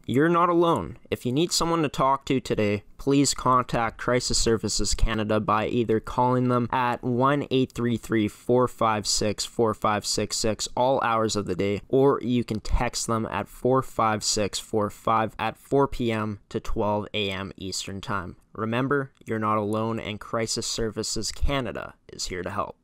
You're not alone. If you need someone to talk to today, please contact Crisis Services Canada by either calling them at 1-833-456-4566 all hours of the day, or you can text them at 45645 at 4 p.m. to 12 a.m. Eastern Time. Remember, you're not alone, and Crisis Services Canada is here to help.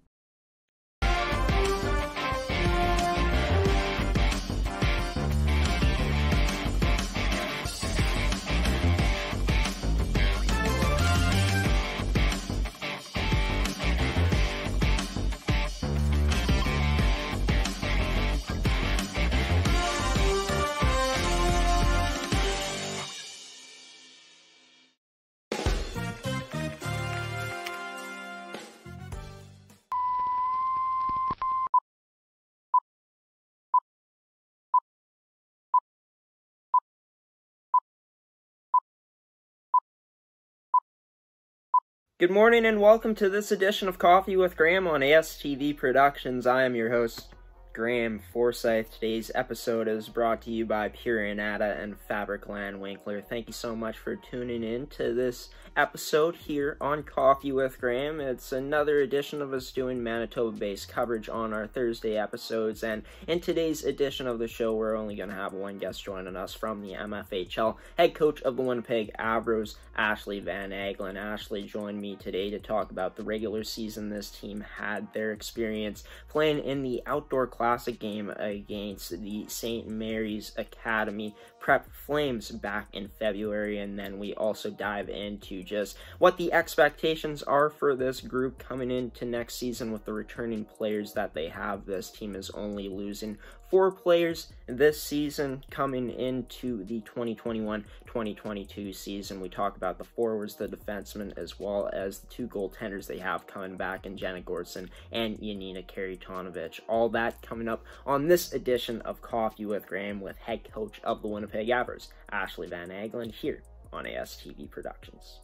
Good morning and welcome to this edition of Coffee with Graeme on ASTV Productions. I am your host, Graeme Forsyth. Today's episode is brought to you by Anada and Fabricland Winkler. Thank you so much for tuning in to this episode here on Coffee with Graeme. It's another edition of us doing Manitoba-based coverage on our Thursday episodes, and in today's edition of the show, we're only going to have one guest joining us from the MFHL, head coach of the Winnipeg Avros, Ashley van Aggelen. Ashley joined me today to talk about the regular season this team had, their experience playing in the outdoor classic game against the St. Mary's Academy Prep Flames back in February, and then we also dive into just what the expectations are for this group coming into next season with the returning players that they have. This team is only losing 4 players this season coming into the 2021-2022 season. We talk about the forwards, the defensemen, as well as the 2 goaltenders they have coming back in Jenna Gordson and Yanina Karitonovich. All that coming up on this edition of Coffee with Graeme with head coach of the Winnipeg Avros, Ashley van Aggelen, here on ASTV Productions.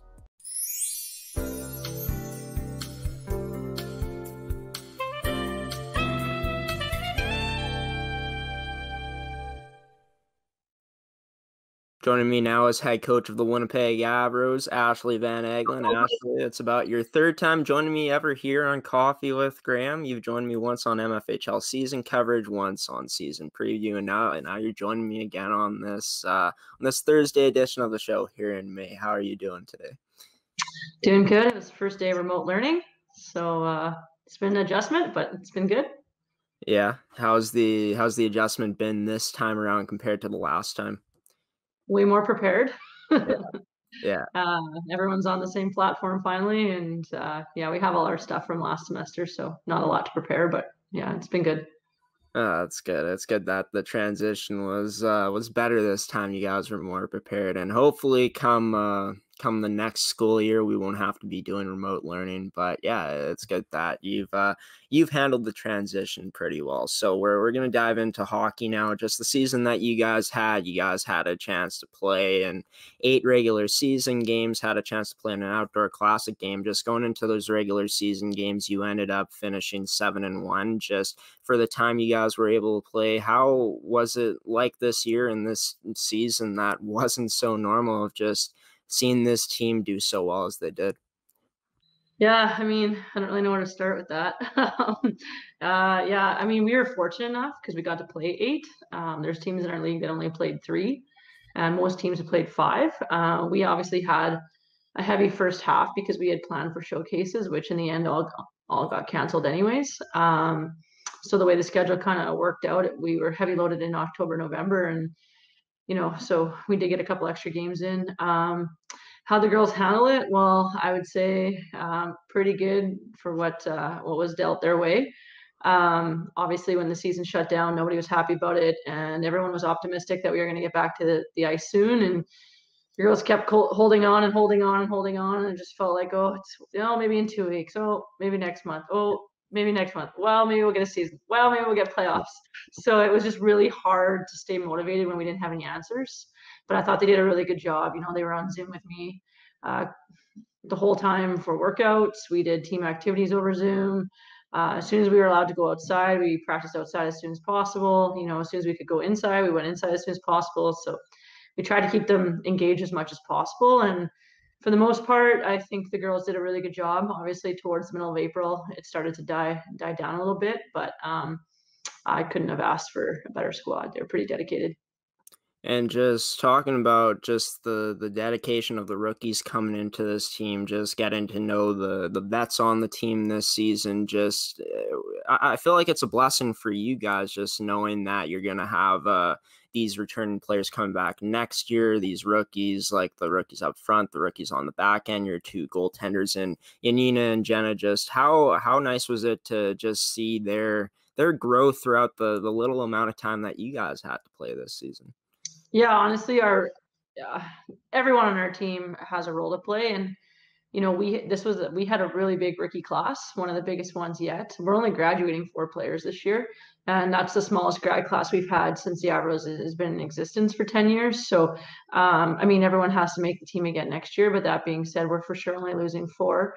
Joining me now is head coach of the Winnipeg Avros, Ashley van Aggelen. Ashley, it's about your 3rd time joining me ever here on Coffee with Graeme. You've joined me once on MFHL season coverage, once on season preview, and now you're joining me again on this Thursday edition of the show here in May. How are you doing today? Doing good. It was the first day of remote learning, so it's been an adjustment, but it's been good. Yeah. How's the adjustment been this time around compared to the last time? Way more prepared. Yeah. Everyone's on the same platform finally, and we have all our stuff from last semester, so not a lot to prepare, but yeah, it's been good. That's good. It's good that the transition was better this time. You guys were more prepared, and hopefully come the next school year we won't have to be doing remote learning. But yeah, it's good that you've handled the transition pretty well. So we're gonna dive into hockey now. Just the season that you guys had a chance to play in 8 regular season games, had a chance to play in an outdoor classic game. Just going into those regular season games, you ended up finishing 7-1. Just for the time you guys were able to play, how was it like this year and this season that wasn't so normal of just seeing this team do so well as they did? Yeah, I mean, I don't really know where to start with that. I mean, we were fortunate enough because we got to play 8. There's teams in our league that only played 3, and most teams have played 5. We obviously had a heavy first half because we had planned for showcases, which in the end all got canceled anyways. So the way the schedule kind of worked out, we were heavy loaded in October, November, and so we did get a couple extra games in. How the girls handle it? Well, I would say pretty good for what was dealt their way. Obviously, when the season shut down, nobody was happy about it, and everyone was optimistic that we were going to get back to the ice soon. And the girls kept holding on and holding on and holding on, and it just felt like, it's maybe in 2 weeks, maybe next month, maybe next month. Well, maybe we'll get a season. Well, maybe we'll get playoffs. So it was just really hard to stay motivated when we didn't have any answers. But I thought they did a really good job. They were on Zoom with me the whole time for workouts. We did team activities over Zoom. As soon as we were allowed to go outside, we practiced outside as soon as possible. As soon as we could go inside, we went inside as soon as possible. So we tried to keep them engaged as much as possible. And for the most part, I think the girls did a really good job. Obviously, towards the middle of April, it started to die down a little bit, but I couldn't have asked for a better squad. They're pretty dedicated. And just talking about just the dedication of the rookies coming into this team, just getting to know the vets on the team this season, just I feel like it's a blessing for you guys, just knowing that you're going to have these returning players coming back next year, these rookies, like the rookies up front, the rookies on the back end, your two goaltenders in Yanina and Jenna. Just how nice was it to just see their growth throughout the little amount of time that you guys had to play this season? Yeah, honestly, everyone on our team has a role to play, and we had a really big rookie class, one of the biggest ones yet. We're only graduating 4 players this year, and that's the smallest grad class we've had since the Avros has been in existence for 10 years. So, I mean, everyone has to make the team again next year. But that being said, we're for sure only losing 4.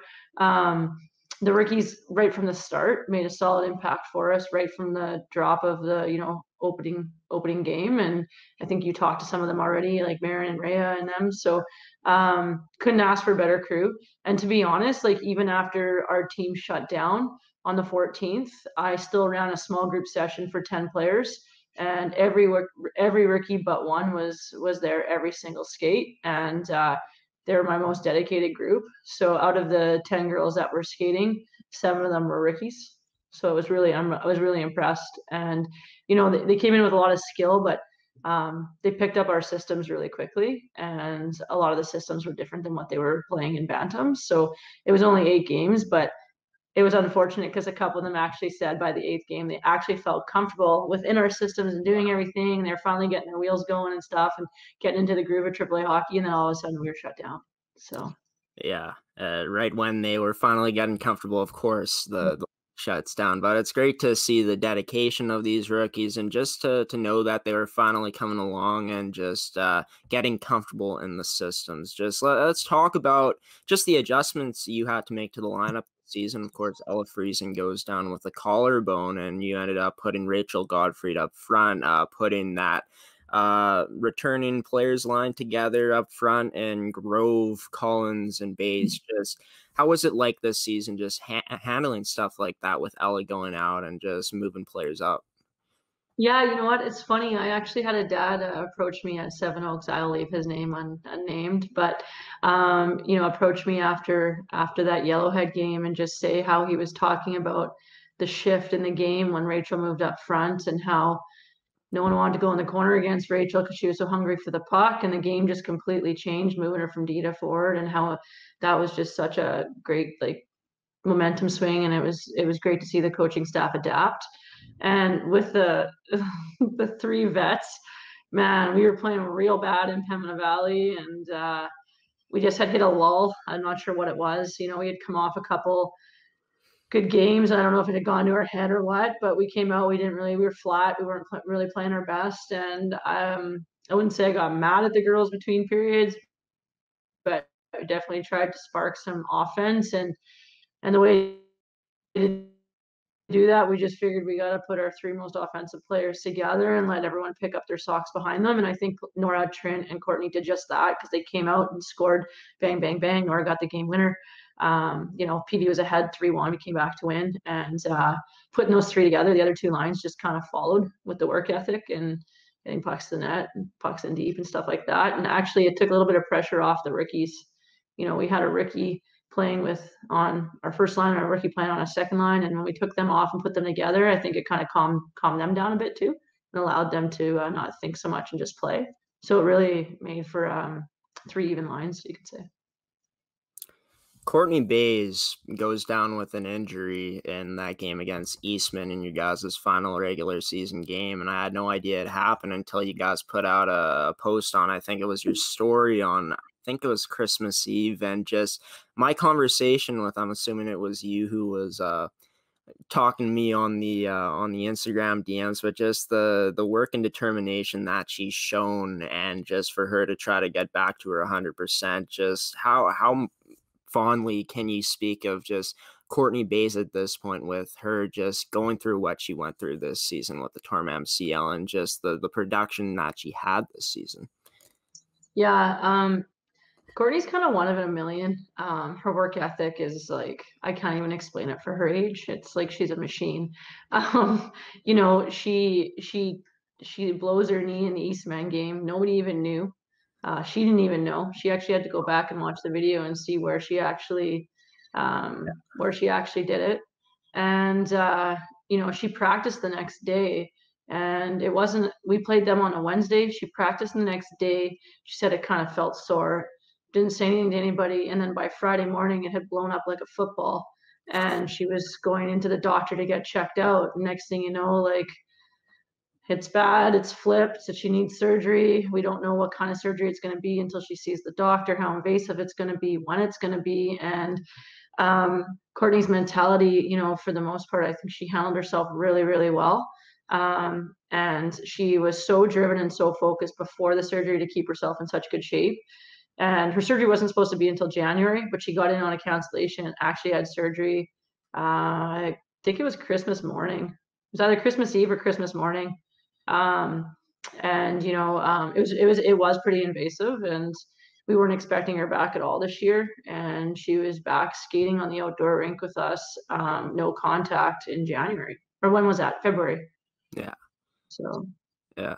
The rookies right from the start made a solid impact for us right from the drop of the opening game, and I think you talked to some of them already, like Marin and Rhea and them. So couldn't ask for a better crew. And to be honest, like even after our team shut down on the 14th, I still ran a small group session for 10 players, and every rookie but one was there every single skate, and they're my most dedicated group. So out of the 10 girls that were skating, 7 of them were rookies. So I was really impressed. And, they came in with a lot of skill, but they picked up our systems really quickly. And a lot of the systems were different than what they were playing in Bantam. So it was only 8 games, but it was unfortunate because a couple of them actually said by the 8th game, they actually felt comfortable within our systems and doing everything. They're finally getting their wheels going and stuff and getting into the groove of AAA hockey. And then all of a sudden we were shut down. So, yeah, right when they were finally getting comfortable, of course, the shuts down. But it's great to see the dedication of these rookies and just to know that they were finally coming along and just getting comfortable in the systems. Just let's talk about just the adjustments you had to make to the lineup this season. Of course, Ella Friesen goes down with a collarbone, and you ended up putting Rachel Godfrey up front, putting that returning players line together up front, and Grove, Collins, and Bays. Just how was it like this season, just handling stuff like that with Ella going out and just moving players up? yeah, you know what? It's funny. I actually had a dad approach me at Seven Oaks. I'll leave his name unnamed, but approach me after that Yellowhead game and just say how he was talking about the shift in the game when Rachel moved up front and how no one wanted to go in the corner against Rachel because she was so hungry for the puck, and the game just completely changed, moving her from D to forward, and how that was just such a great momentum swing, and it was great to see the coaching staff adapt. And with the the 3 vets, man, we were playing real bad in Pembina Valley, and we just had hit a lull. I'm not sure what it was. We had come off a couple good games. I don't know if it had gone to our head or what, but we came out. We were flat. We weren't really playing our best. And I wouldn't say I got mad at the girls between periods, but I definitely tried to spark some offense. And the way to do that, we just figured we got to put our 3 most offensive players together and let everyone pick up their socks behind them. And I think Nora, Trent, and Courtney did just that because they came out and scored bang, bang, bang. Nora got the game winner. PD was ahead 3-1. We came back to win, and putting those 3 together, the other 2 lines just kind of followed with the work ethic and getting pucks to the net and pucks in deep and stuff like that. And actually, it took a little bit of pressure off the rookies. We had a rookie playing on our first line and a rookie playing on a second line, and when we took them off and put them together, I think it kind of calmed them down a bit too and allowed them to not think so much and just play. So it really made for 3 even lines, you could say. Courtney Bays goes down with an injury in that game against Eastman in you guys' final regular season game, and I had no idea it happened until you guys put out a post on, I think it was your story on, I think it was Christmas Eve, and just my conversation with, I'm assuming it was you who was talking to me on the Instagram DMs, but just the work and determination that she's shown, and just for her to try to get back to her 100%, just how fondly can you speak of just Courtney Bays at this point, with her just going through what she went through this season with the torn MCL and just the production that she had this season? Yeah. Courtney's kind of one of a million. Her work ethic is like, I can't even explain it for her age. It's like she's a machine. Um, you know, she blows her knee in the Eastman game. Nobody even knew. She didn't even know. She actually had to go back and watch the video and see where she actually did it. And she practiced the next day. And it wasn't, we played them on a Wednesday. She practiced the next day. She said it kind of felt sore, didn't say anything to anybody. And then by Friday morning, it had blown up like a football. And she was going into the doctor to get checked out. Next thing you know, like, it's bad, it's flipped, so she needs surgery. We don't know what kind of surgery it's going to be until she sees the doctor, how invasive it's going to be, when it's going to be. And Courtney's mentality, for the most part, I think she handled herself really, really well. And she was so driven and so focused before the surgery to keep herself in such good shape. And her surgery wasn't supposed to be until January, but she got in on a cancellation and actually had surgery. I think it was Christmas morning. It was either Christmas Eve or Christmas morning. It was pretty invasive, and we weren't expecting her back at all this year. And she was back skating on the outdoor rink with us, no contact in January. Or when was that? February. Yeah. So yeah.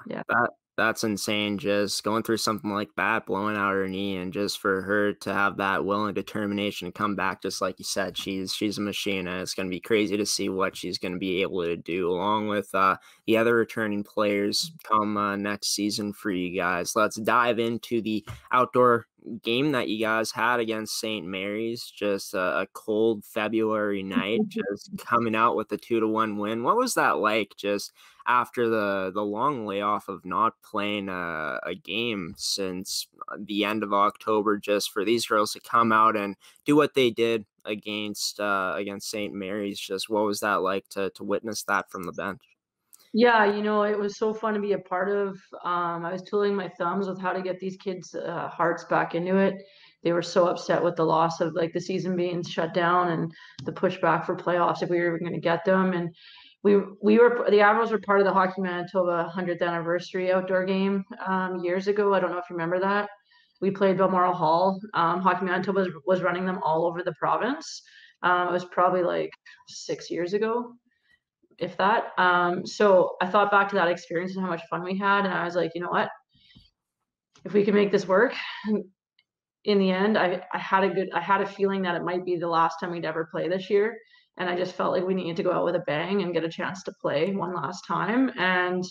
That's insane. Just going through something like that, blowing out her knee, and just for her to have that will and determination to come back, just like you said, she's a machine, and it's going to be crazy to see what she's going to be able to do along with the other returning players come next season for you guys. Let's dive into the outdoor game that you guys had against St. Mary's. Just a cold February night, just coming out with a 2-1 win. What was that like, just after the long layoff of not playing a game since the end of October, just for these girls to come out and do what they did against St. Mary's? Just what was that like to witness that from the bench? Yeah, it was so fun to be a part of. I was twiddling my thumbs with how to get these kids' hearts back into it. They were so upset with the loss of like the season being shut down and the pushback for playoffs if we were even going to get them. And the Avros were part of the Hockey Manitoba 100th anniversary outdoor game years ago. I don't know if you remember that. We played Balmoral Hall. Hockey Manitoba was running them all over the province. It was probably like 6 years ago, if that. So I thought back to that experience and how much fun we had, and I was like, you know what? If we can make this work, in the end, I had a feeling that it might be the last time we'd ever play this year, and I just felt like we needed to go out with a bang and get a chance to play one last time. And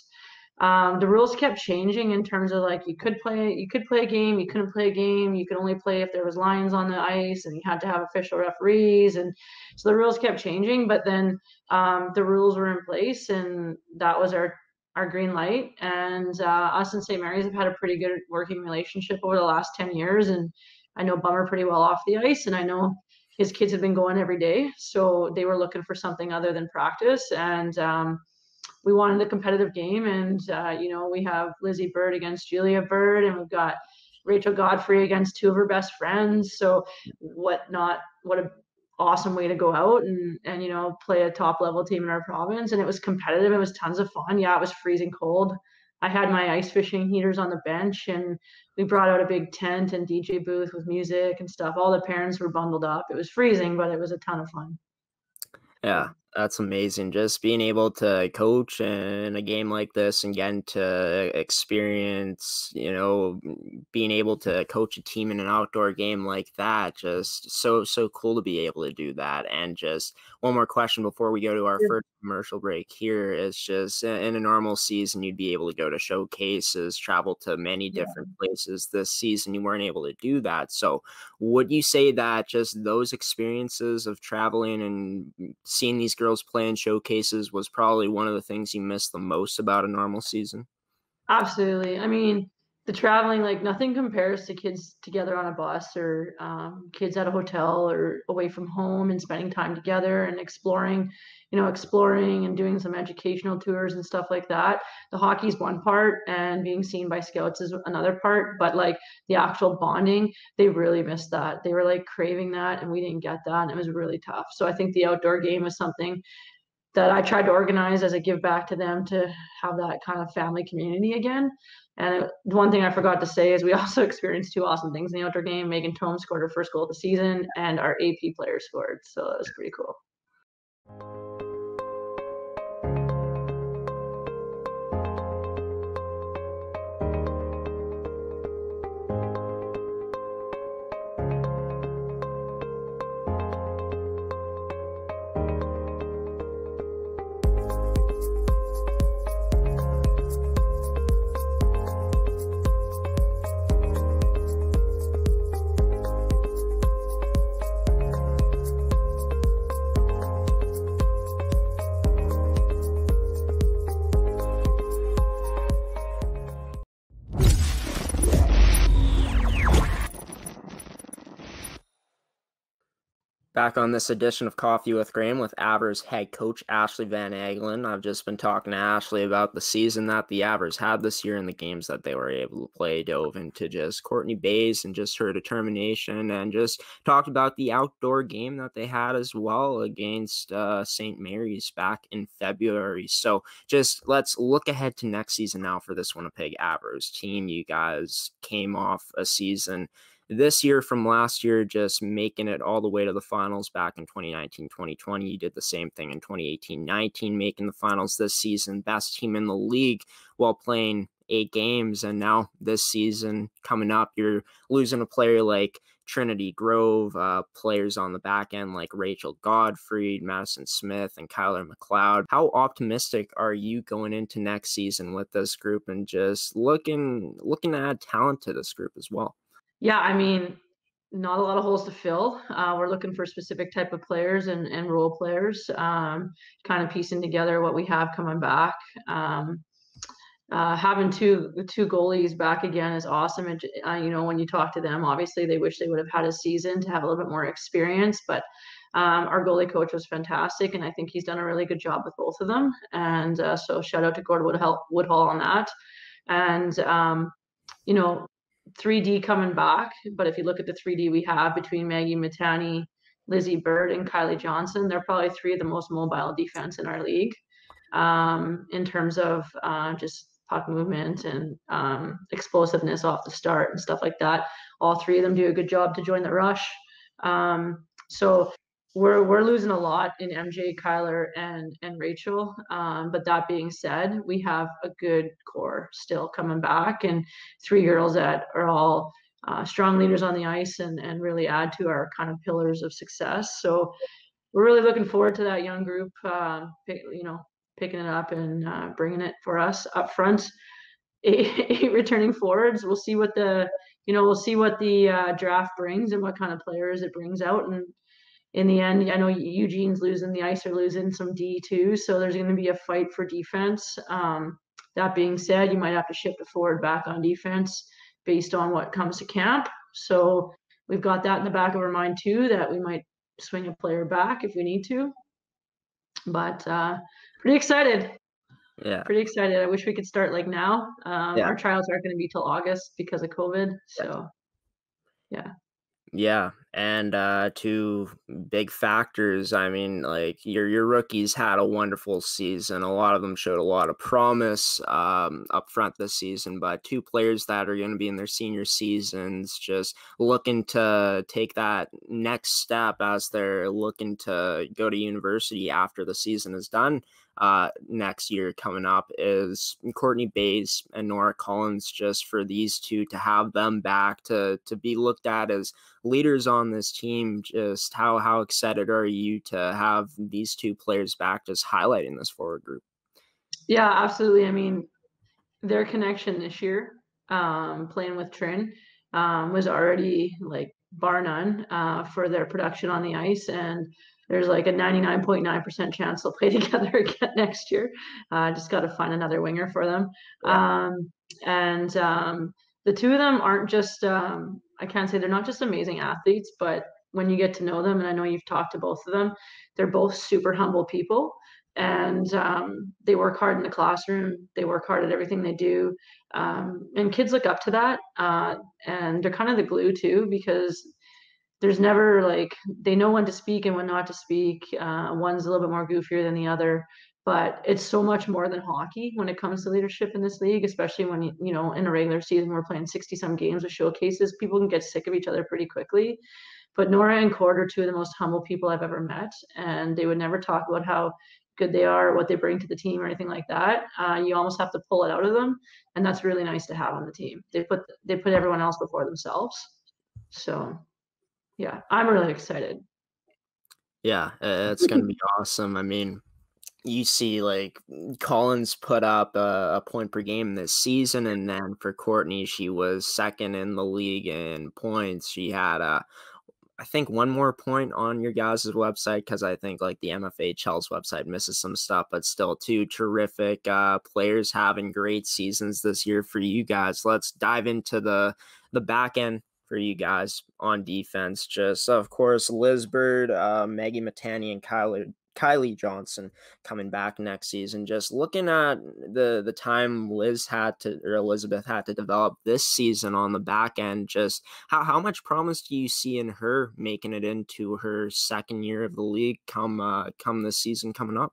the rules kept changing in terms of like you could play a game, you couldn't play a game, you could only play if there was lines on the ice, and you had to have official referees, and so the rules kept changing. But then the rules were in place, and that was our green light. And us and St. Mary's have had a pretty good working relationship over the last 10 years, and I know Bummer pretty well off the ice, and I know his kids have been going every day, so they were looking for something other than practice. And we wanted a competitive game, and we have Lizzie Bird against Julia Bird, and we've got Rachel Godfrey against two of her best friends. So what a awesome way to go out and play a top level team in our province. And it was competitive. It was tons of fun. Yeah, it was freezing cold. I had my ice fishing heaters on the bench, and we brought out a big tent and DJ booth with music and stuff. All the parents were bundled up. It was freezing, but it was a ton of fun. Yeah, that's amazing. Just being able to coach in a game like this and getting to experience, being able to coach a team in an outdoor game like that, just so cool to be able to do that. And just one more question before we go to our first commercial break here is just in a normal season, you'd be able to go to showcases, travel to many different places. This season, you weren't able to do that. So would you say that just those experiences of traveling and seeing these girls play in showcases was probably one of the things you missed the most about a normal season? Absolutely. I mean, the traveling, like nothing compares to kids together on a bus or kids at a hotel or away from home and spending time together and exploring and doing some educational tours and stuff like that. The hockey's one part and being seen by scouts is another part, but like the actual bonding, they really missed that. They were like craving that, and we didn't get that, and it was really tough. So I think the outdoor game was something that I tried to organize as a give back to them to have that kind of family community again. And one thing I forgot to say is we also experienced two awesome things in the outdoor game. Megan Tome scored her first goal of the season, and our AP player scored. So that was pretty cool. Back on this edition of Coffee with Graeme with Avros head coach Ashley van Aggelen. I've just been talking to Ashley about the season that the Avros had this year and the games that they were able to play. Dove into just Courtney Bays and just her determination, and just talked about the outdoor game that they had as well against St. Mary's back in February. So just let's look ahead to next season now for this Winnipeg Avros team. You guys came off a season this year from last year, just making it all the way to the finals back in 2019-2020. You did the same thing in 2018-19, making the finals this season. Best team in the league while playing 8 games. And now this season coming up, you're losing a player like Trinity Grove, players on the back end like Rachel Godfrey, Madison Smith, and Kyler McLeod. How optimistic are you going into next season with this group and just looking to add talent to this group as well? Yeah, I mean, not a lot of holes to fill. We're looking for specific type of players and role players, kind of piecing together what we have coming back. Having two goalies back again is awesome. And when you talk to them, obviously they wish they would have had a season to have a little bit more experience. But our goalie coach was fantastic, and I think he's done a really good job with both of them. And so shout out to Gord Woodhall on that. And 3D coming back, but if you look at the 3D we have between Maggie Matani, Lizzie Bird, and Kylie Johnson, they're probably 3 of the most mobile defense in our league in terms of just puck movement and explosiveness off the start and stuff like that. All 3 of them do a good job to join the rush. So we're losing a lot in MJ, Kyler, and Rachel. But that being said, we have a good core still coming back, and 3 girls that are all strong leaders on the ice and really add to our kind of pillars of success. So we're really looking forward to that young group, picking it up and bringing it for us up front. 8 returning forwards. We'll see what the draft brings and what kind of players it brings out. And in the end, I know Eugene's losing, the Ice are losing some D too, so there's going to be a fight for defense. That being said, you might have to shift a forward back on defense based on what comes to camp. So we've got that in the back of our mind too, that we might swing a player back if we need to. But pretty excited. Yeah. Pretty excited. I wish we could start like now. Our trials aren't going to be till August because of COVID. So, yeah. Yeah, and 2 big factors. I mean, like your rookies had a wonderful season. A lot of them showed a lot of promise up front this season, but 2 players that are going to be in their senior seasons just looking to take that next step as they're looking to go to university after the season is done. Next year coming up is Courtney Bays and Nora Collins. Just for these 2 to have them back to be looked at as leaders on this team, just how excited are you to have these 2 players back, just highlighting this forward group? Yeah, absolutely. I mean, their connection this year, playing with Trin, was already like bar none for their production on the ice, and there's like a 99.9% chance they'll play together again next year. Just got to find another winger for them. Yeah. The 2 of them aren't just, I can't say they're not just amazing athletes, but when you get to know them, and I know you've talked to both of them, they're both super humble people. And they work hard in the classroom. They work hard at everything they do. And kids look up to that. And they're kind of the glue too, because there's never like, they know when to speak and when not to speak. One's a little bit more goofier than the other, But it's so much more than hockey when it comes to leadership in this league, especially when, you know, in a regular season, we're playing 60 some games with showcases. People can get sick of each other pretty quickly. But Nora and Cord are two of the most humble people I've ever met. And they would never talk about how good they are, what they bring to the team or anything like that. You almost have to pull it out of them. And that's really nice to have on the team. They put everyone else before themselves. So yeah, I'm really excited. Yeah, it's going to be awesome. I mean, you see, like, Collins put up a point per game this season, and then for Courtney, she was second in the league in points. She had I think one more point on your guys' website, because I think like the MFHL's website misses some stuff, but still two terrific players having great seasons this year for you guys. Let's dive into the back end for you guys on defense. Just, of course, Liz Bird, Maggie Matani, and Kylie Johnson coming back next season. Just looking at the time Elizabeth had to develop this season on the back end, just how much promise do you see in her making it into her second year of the league come this season coming up?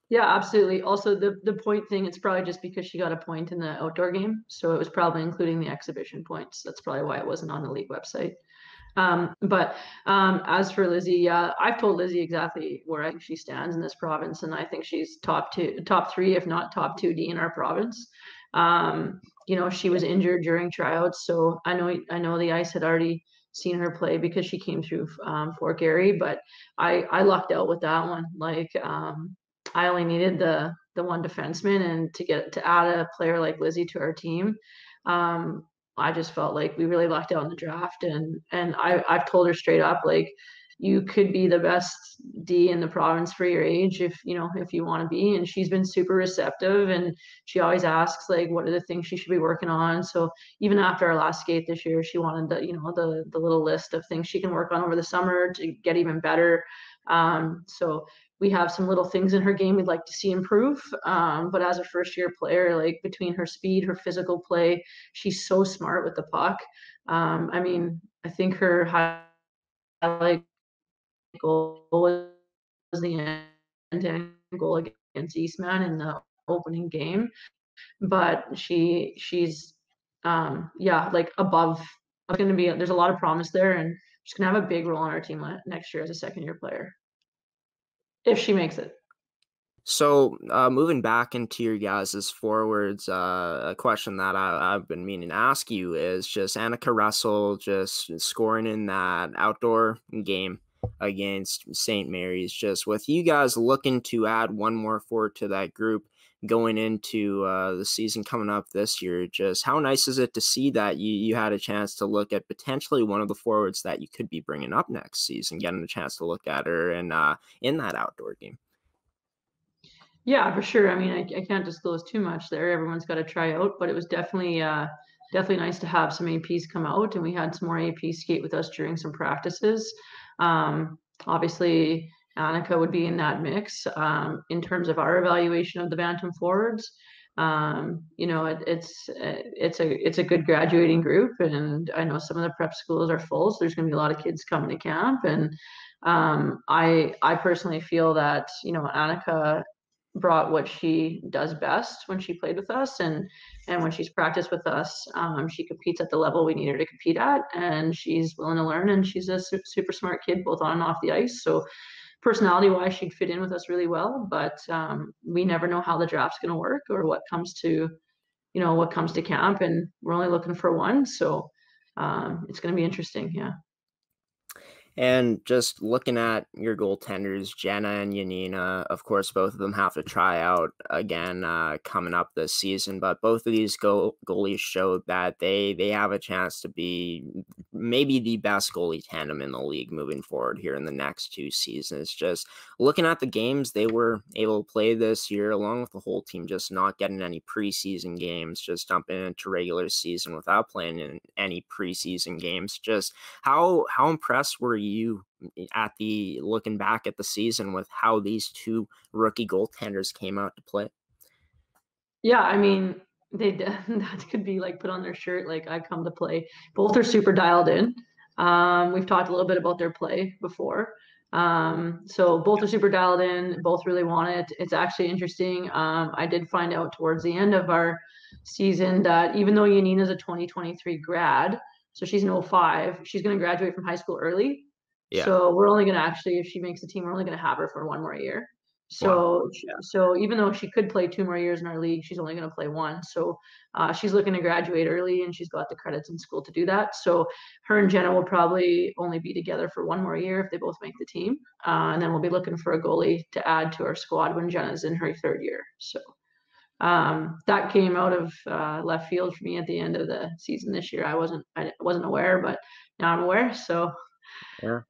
Yeah, absolutely. Also, the point thing, it's probably just because she got a point in the outdoor game. So it was probably including the exhibition points. That's probably why it wasn't on the league website. But as for Lizzie, yeah, I've told Lizzie exactly where I think she stands in this province, and I think she's top three, if not top 2D in our province. You know, she was injured during tryouts, so I know the ice had already seen her play because she came through Fort Garry, but I lucked out with that one. Like, I only needed the one defenseman, and to add a player like Lizzie to our team. I just felt like we really lucked out in the draft, and I've told her straight up, like, you could be the best D in the province for your age if you want to be. And she's been super receptive, and she always asks, like, what are the things she should be working on. So even after our last skate this year, she wanted the little list of things she can work on over the summer to get even better. So we have some little things in her game we'd like to see improve. But as a first year player, like, between her speed, her physical play, she's so smart with the puck. I mean, I think her highlight goal was the end-to-end goal against Eastman in the opening game. But she's like above. There's a lot of promise there, and she's gonna have a big role on our team next year as a second year player if she makes it. So moving back into your guys' forwards, a question that I've been meaning to ask you is just Annika Russell just scoring in that outdoor game against St. Mary's. Just with you guys looking to add one more forward to that group going into the season coming up this year, just how nice is it to see that you had a chance to look at potentially one of the forwards that you could be bringing up next season, getting a chance to look at her in that outdoor game? Yeah, for sure. I mean, I can't disclose too much there. Everyone's got to try out, but it was definitely nice to have some APs come out, and we had some more APs skate with us during some practices. Obviously, Annika would be in that mix. In terms of our evaluation of the Bantam forwards, it's a good graduating group, and I know some of the prep schools are full, so there's going to be a lot of kids coming to camp, and I personally feel that Annika brought what she does best when she played with us, and when she's practiced with us, she competes at the level we need her to compete at, and she's willing to learn, and she's a super smart kid both on and off the ice. So personality wise, she'd fit in with us really well, but we never know how the draft's going to work or what comes to camp, and we're only looking for one, so it's going to be interesting. Yeah. And just looking at your goaltenders, Jenna and Yanina, of course, both of them have to try out again coming up this season. But both of these goalies showed that they have a chance to be maybe the best goalie tandem in the league moving forward here in the next two seasons. Just looking at the games they were able to play this year, along with the whole team just not getting any preseason games, just jumping into regular season without playing in any preseason games. Just how impressed were you looking back at the season with how these two rookie goaltenders came out to play? Yeah, I mean, that could be like put on their shirt, like, I come to play. Both are super dialed in. We've talked a little bit about their play before. So both are super dialed in, both really want it. It's actually interesting. I did find out towards the end of our season that even though Yanina's a 2023 grad, so she's an 05, she's going to graduate from high school early. Yeah. So we're only going to actually, if she makes the team, we're only going to have her for one more year. So, Wow. so even though she could play 2 more years in our league, she's only going to play 1. So she's looking to graduate early, and she's got the credits in school to do that. So her and Jenna will probably only be together for 1 more year if they both make the team. And then we'll be looking for a goalie to add to our squad when Jenna's in her 3rd year. So that came out of left field for me at the end of the season this year. I wasn't aware, but now I'm aware. So Yeah.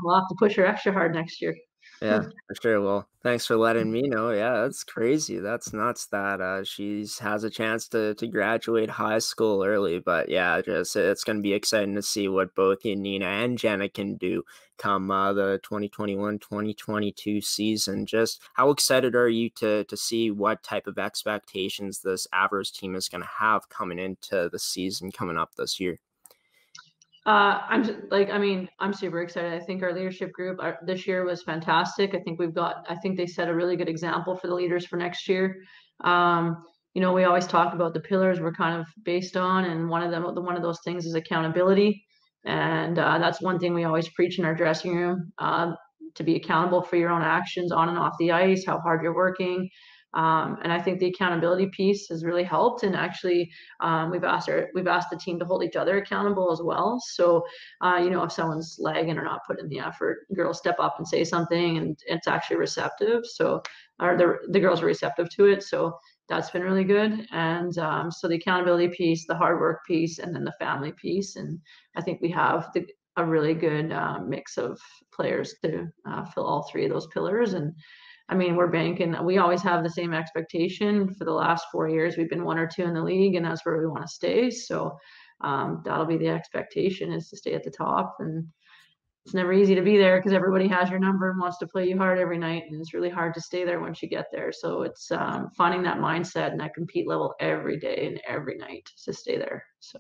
we'll have to push her extra hard next year. Yeah, for sure. Well, thanks for letting me know. Yeah, that's crazy. That's nuts that she has a chance to graduate high school early. But yeah, just it's going to be exciting to see what both Nina and Jenna can do come the 2021-2022 season. Just how excited are you to see what type of expectations this Avros team is going to have coming into the season coming up this year? I'm super excited. I think our leadership group this year was fantastic. I think they set a really good example for the leaders for next year. We always talk about the pillars we're kind of based on, and one of those things is accountability. And that's one thing we always preach in our dressing room, to be accountable for your own actions on and off the ice, how hard you're working. And I think the accountability piece has really helped. And actually, we've asked the team to hold each other accountable as well. So, if someone's lagging or not putting in the effort, girls step up and say something, and it's actually receptive. So, or the girls are receptive to it. So that's been really good. And so the accountability piece, the hard work piece, and then the family piece. And I think we have a really good mix of players to fill all 3 of those pillars. And I mean, we always have the same expectation. For the last 4 years, we've been 1 or 2 in the league, and that's where we want to stay. So that'll be the expectation, is to stay at the top. And it's never easy to be there because everybody has your number and wants to play you hard every night. And it's really hard to stay there once you get there. So it's finding that mindset and that compete level every day and every night to stay there. So.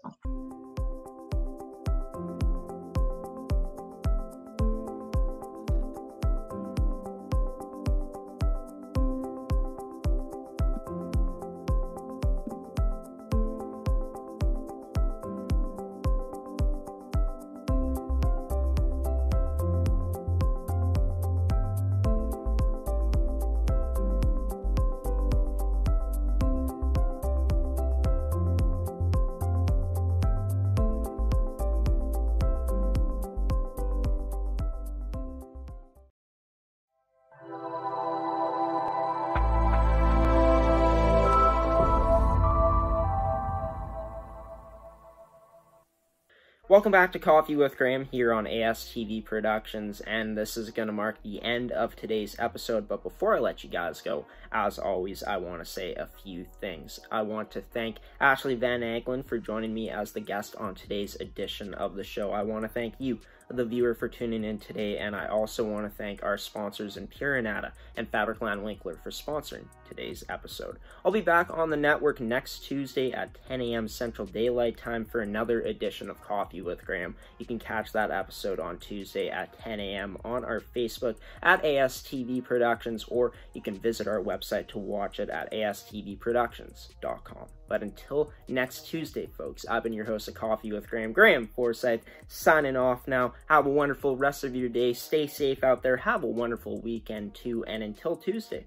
Welcome back to Coffee with Graeme here on ASTV Productions, and this is going to mark the end of today's episode. But before I let you guys go, as always, I want to say a few things. I want to thank Ashley van Aggelen for joining me as the guest on today's edition of the show. I want to thank you, the viewer, for tuning in today, and I also want to thank our sponsors in Anada and Fabricland Winkler for sponsoring today's episode. I'll be back on the network next Tuesday at 10 a.m. Central Daylight Time for another edition of Coffee with Graeme. You can catch that episode on Tuesday at 10 a.m. on our Facebook at ASTV Productions, or you can visit our website to watch it at astvproductions.com. But until next Tuesday, folks, I've been your host of Coffee with Graeme, Graeme Forsyth, signing off now. Have a wonderful rest of your day. Stay safe out there. Have a wonderful weekend, too. And until Tuesday,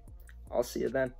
I'll see you then.